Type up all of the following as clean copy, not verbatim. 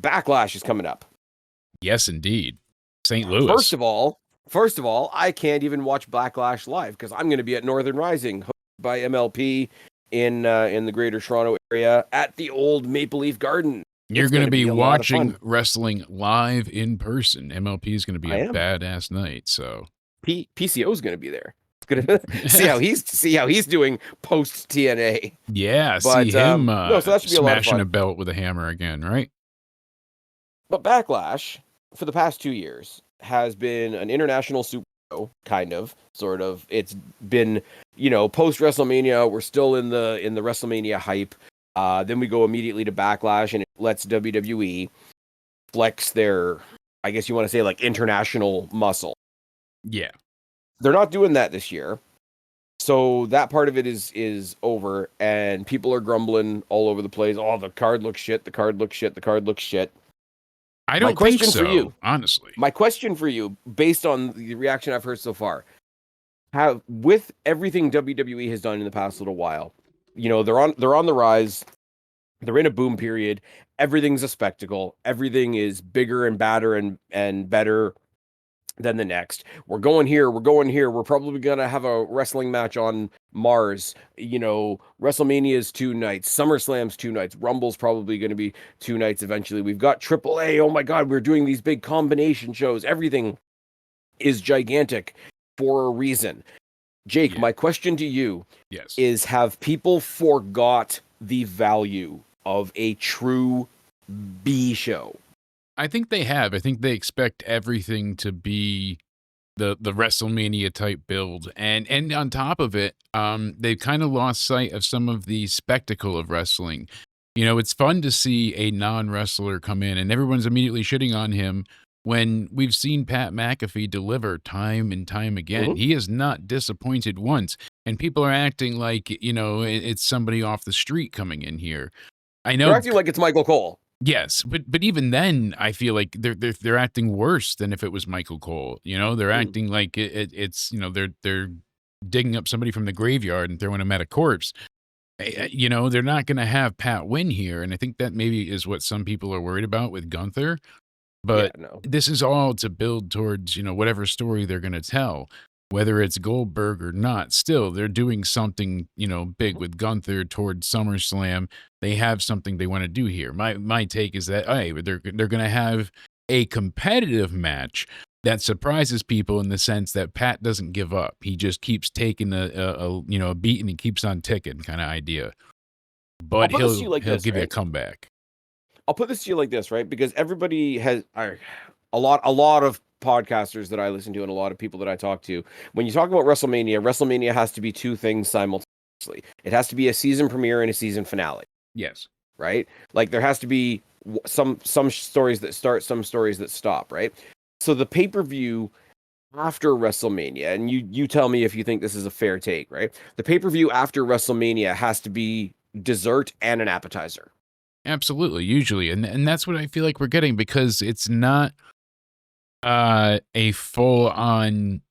Backlash is coming up. Yes, indeed. St. Louis. First of all, I can't even watch Backlash live because I'm going to be at Northern Rising hosted by MLP in the Greater Toronto area at the old Maple Leaf Garden. You're going to be watching wrestling live in person. MLP is going to be a badass night. So PCO is going to be there. Gonna see how he's doing post TNA. Yeah, but, see him so that should be smashing a belt with a hammer again, right? But Backlash for the past 2 years has been an international super show, kind of, sort of. It's been, post WrestleMania, we're still in the WrestleMania hype. Then we go immediately to Backlash, and it lets WWE flex their, I guess you want to say, like, international muscle. Yeah. They're not doing that this year. So that part of it is over, and people are grumbling all over the place. Oh, the card looks shit, the card looks shit, the card looks shit. I don't think so, for you, honestly. My question for you, based on the reaction I've heard so far, with everything WWE has done in the past little while, they're on the rise. They're in a boom period. Everything's a spectacle. Everything is bigger and badder and better than the next. We're going here. We're probably going to have a wrestling match on Mars. WrestleMania's 2 nights. SummerSlam's 2 nights. Rumble's probably going to be 2 nights eventually. We've got AAA. Oh my God, we're doing these big combination shows. Everything is gigantic for a reason. Jake, my question to you is, have people forgot the value of a true B show? I think they have. I think they expect everything to be the WrestleMania type build, and on top of it, they've kind of lost sight of some of the spectacle of wrestling. It's fun to see a non-wrestler come in, and everyone's immediately shitting on him when we've seen Pat McAfee deliver time and time again. He has not disappointed once, and people are acting like it's somebody off the street coming in here. I know they're acting like it's Michael Cole. Yes, but even then, I feel like they're acting worse than if it was Michael Cole. They're acting like it's they're digging up somebody from the graveyard and throwing him at a corpse. They're not going to have Pat win here, and I think that maybe is what some people are worried about with Gunther. But this is all to build towards whatever story they're going to tell. Whether it's Goldberg or not, still, they're doing something, big with Gunther towards SummerSlam. They have something they want to do here. My take is that, they're going to have a competitive match that surprises people in the sense that Pat doesn't give up. He just keeps taking a beat and he keeps on ticking kind of idea. But he'll give you a comeback. I'll put this to you like this, right? Because everybody has a lot of podcasters that I listen to and a lot of people that I talk to, when you talk about WrestleMania has to be 2 things simultaneously. It has to be a season premiere and a season finale. Yes. Right? Like there has to be some stories that start, some stories that stop, right? So the pay-per-view after WrestleMania, and you tell me if you think this is a fair take, right? The pay-per-view after WrestleMania has to be dessert and an appetizer. Absolutely, usually. And that's what I feel like we're getting, because it's not a full-on,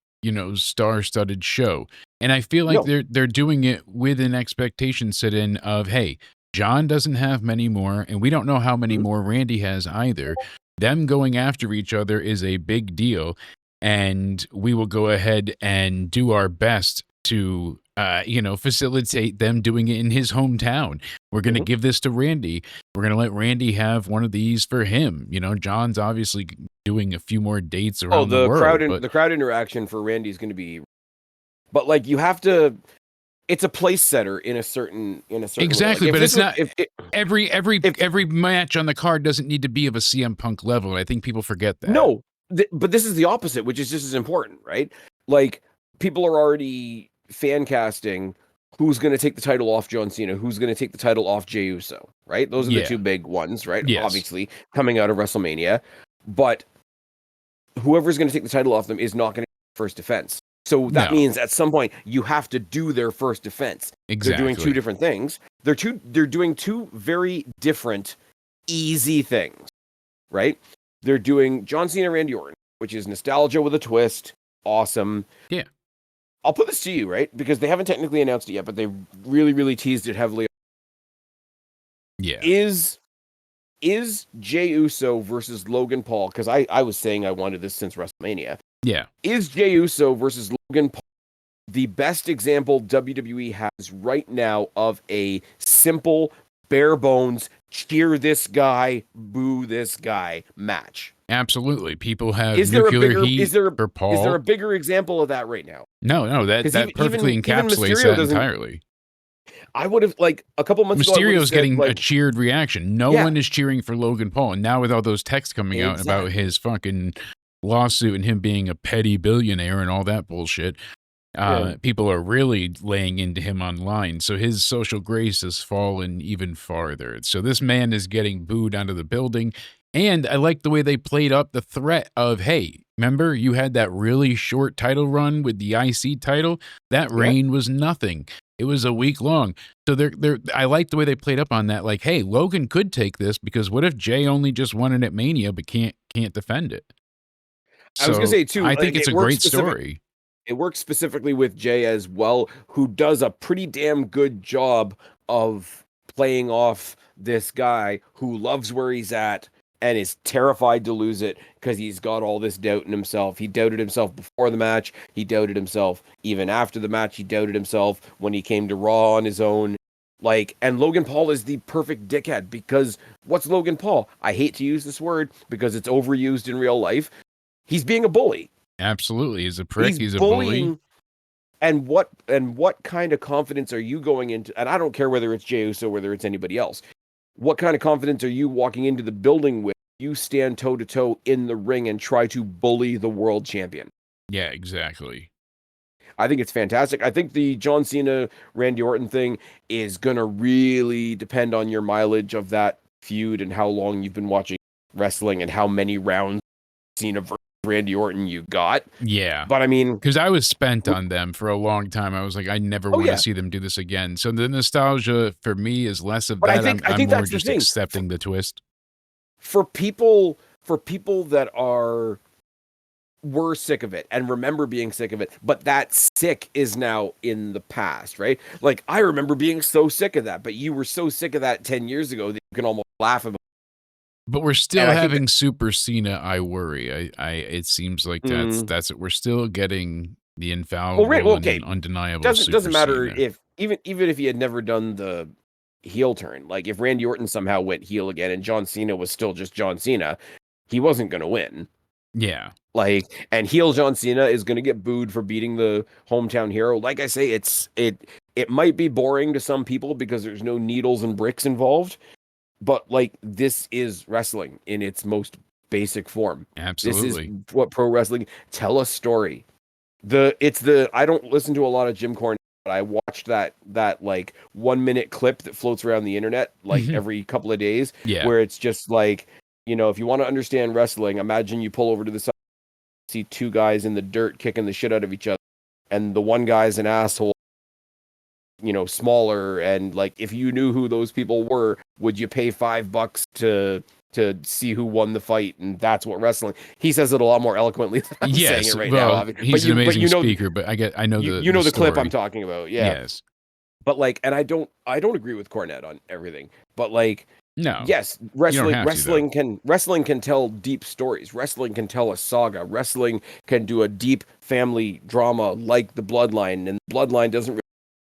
star-studded show. And I feel like they're doing it with an expectation set in of, hey, John doesn't have many more, and we don't know how many more Randy has either. Them going after each other is a big deal, and we will go ahead and do our best to facilitate them doing it in his hometown. We're going to give this to Randy. We're going to let Randy have one of these for him. John's obviously doing a few more dates around the world. The crowd interaction for Randy is going to be, but like you have to, it's a place setter in a certain exactly. Like, but it's not every match on the card doesn't need to be of a CM Punk level. I think people forget that. No, but this is the opposite, which is just as important, right? Like people are already fan casting who's going to take the title off John Cena, who's going to take the title off Jey Uso, right? Those are the 2 big ones, right? Yes. Obviously coming out of WrestleMania, but whoever's going to take the title off them is not going to get first defense. So that means at some point you have to do their first defense. Exactly. They're doing 2 different things. They're doing 2 very different, easy things, right? They're doing John Cena, Randy Orton, which is nostalgia with a twist. Awesome. Yeah. I'll put this to you, right? Because they haven't technically announced it yet, but they really, really teased it heavily. Yeah. Is is Jey Uso versus Logan Paul, because I was saying I wanted this since WrestleMania. Yeah. Is Jey Uso versus Logan Paul the best example WWE has right now of a simple, bare bones, cheer this guy, boo this guy match? Absolutely. People have Is there a nuclear bigger heat for is there Paul. a bigger example of that right now? No, that Because perfectly even encapsulates Mysterio that doesn't. entirely. I would have, like, a couple months ago, I would have Mysterio's said, getting a like, cheered reaction. No yeah, one is cheering for Logan Paul. And now with all those texts coming out about exactly. his fucking lawsuit and him being a petty billionaire and all that bullshit, Yeah. people are really laying into him online. So his social grace has fallen even farther. So this man is getting booed out of the building. And I like the way they played up the threat of, hey, remember you had that really short title run with the IC title? That Yeah. reign was nothing. It was a week long. So I like the way they played up on that. Like, hey, Logan could take this, because what if Jay only just won it at Mania but can't defend it? I was gonna So say too, I think like, it's a great story. it works specifically with Jay as well, who does a pretty damn good job of playing off this guy who loves where he's at and is terrified to lose it because he's got all this doubt in himself. He doubted himself before the match. He doubted himself even after the match. He doubted himself when he came to Raw on his own. Like, and Logan Paul is the perfect dickhead, because what's Logan Paul? I hate to use this word because it's overused in real life. He's being a bully. Absolutely. He's a prick. He's a bully. Bullying. And what kind of confidence are you going into? And I don't care whether it's Jey Uso, whether it's anybody else. What kind of confidence are you walking into the building with? You stand toe to toe in the ring and try to bully the world champion. Yeah, exactly. I think it's fantastic. I think the John Cena Randy Orton thing is gonna really depend on your mileage of that feud and how long you've been watching wrestling and how many rounds Cena versus Randy Orton you got. Yeah. But I mean, because I was spent on them for a long time. I was like, I never oh want to yeah. see them do this again. So the nostalgia for me is less of But I that. think I'm more that's the just thing. accepting the twist. For people that were sick of it and remember being sick of it, but that sick is now in the past, right? Like, I remember being so sick of that, but you were so sick of that 10 years ago that you can almost laugh about. But we're still And I think having Super Cena. I worry. It seems like that's it. We're still getting the infallible okay, and undeniable. doesn't matter Cena. if even if he had never done the heel turn. Like, if Randy Orton somehow went heel again and John Cena was still just John Cena, he wasn't going to win. Yeah. Like, and heel John Cena is going to get booed for beating the hometown hero. Like I say, it might be boring to some people because there's no needles and bricks involved, but like, this is wrestling in its most basic form. Absolutely. This is what pro wrestling. Tell a story. I don't listen to a lot of Jim Cornette, but I watched that like 1 minute clip that floats around the internet like every couple of days, Yeah. where it's just like, if you want to understand wrestling, imagine you pull over to the side, see two guys in the dirt kicking the shit out of each other, and the one guy's an asshole, smaller, and like, if you knew who those people were, would you pay $5 to see who won the fight? And that's what wrestling. He says it a lot more eloquently than I'm saying it right now. He's an amazing speaker, but I know the clip story. I'm talking about. Yeah. Yes. But like, and I don't agree with Cornette on everything, but like, no. Yes, wrestling can tell deep stories. Wrestling can tell a saga. Wrestling can do a deep family drama like the Bloodline, and the Bloodline doesn't really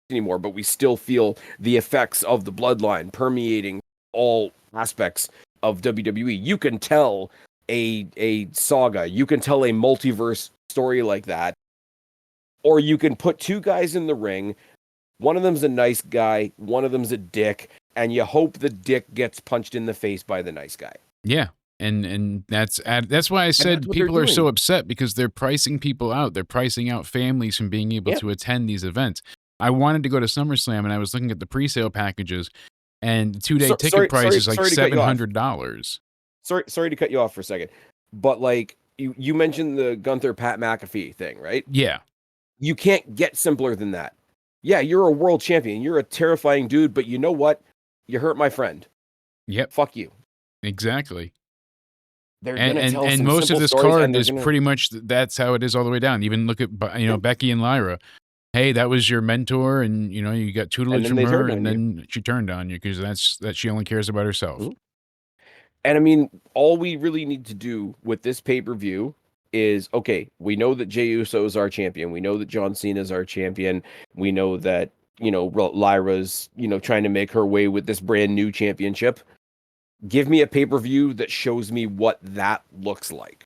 anymore, but we still feel the effects of the Bloodline permeating all aspects of WWE. You can tell a saga, you can tell a multiverse story like that, or you can put two guys in the ring. One of them's a nice guy, one of them's a dick, and you hope the dick gets punched in the face by the nice guy. Yeah. And that's why I said people are so upset, because they're pricing people out. They're pricing out families from being able to attend these events. I wanted to go to SummerSlam, and I was looking at the pre-sale packages, and the 2-day ticket price is like $700. Sorry to cut you off for a second, but like, you mentioned the Gunther Pat McAfee thing, right? Yeah. You can't get simpler than that. Yeah, you're a world champion. You're a terrifying dude, but you know what? You hurt my friend. Yep. Fuck you. Exactly. And most of this card is pretty much that's how it is all the way down. Even look at Becky and Lyra. Hey, that was your mentor, and you got tutelage from her, and then she turned on you because that she only cares about herself. Mm-hmm. And I mean, all we really need to do with this pay-per-view is, okay, we know that Jey Uso is our champion. We know that John Cena is our champion. We know that, Lyra's, trying to make her way with this brand new championship. Give me a pay-per-view that shows me what that looks like.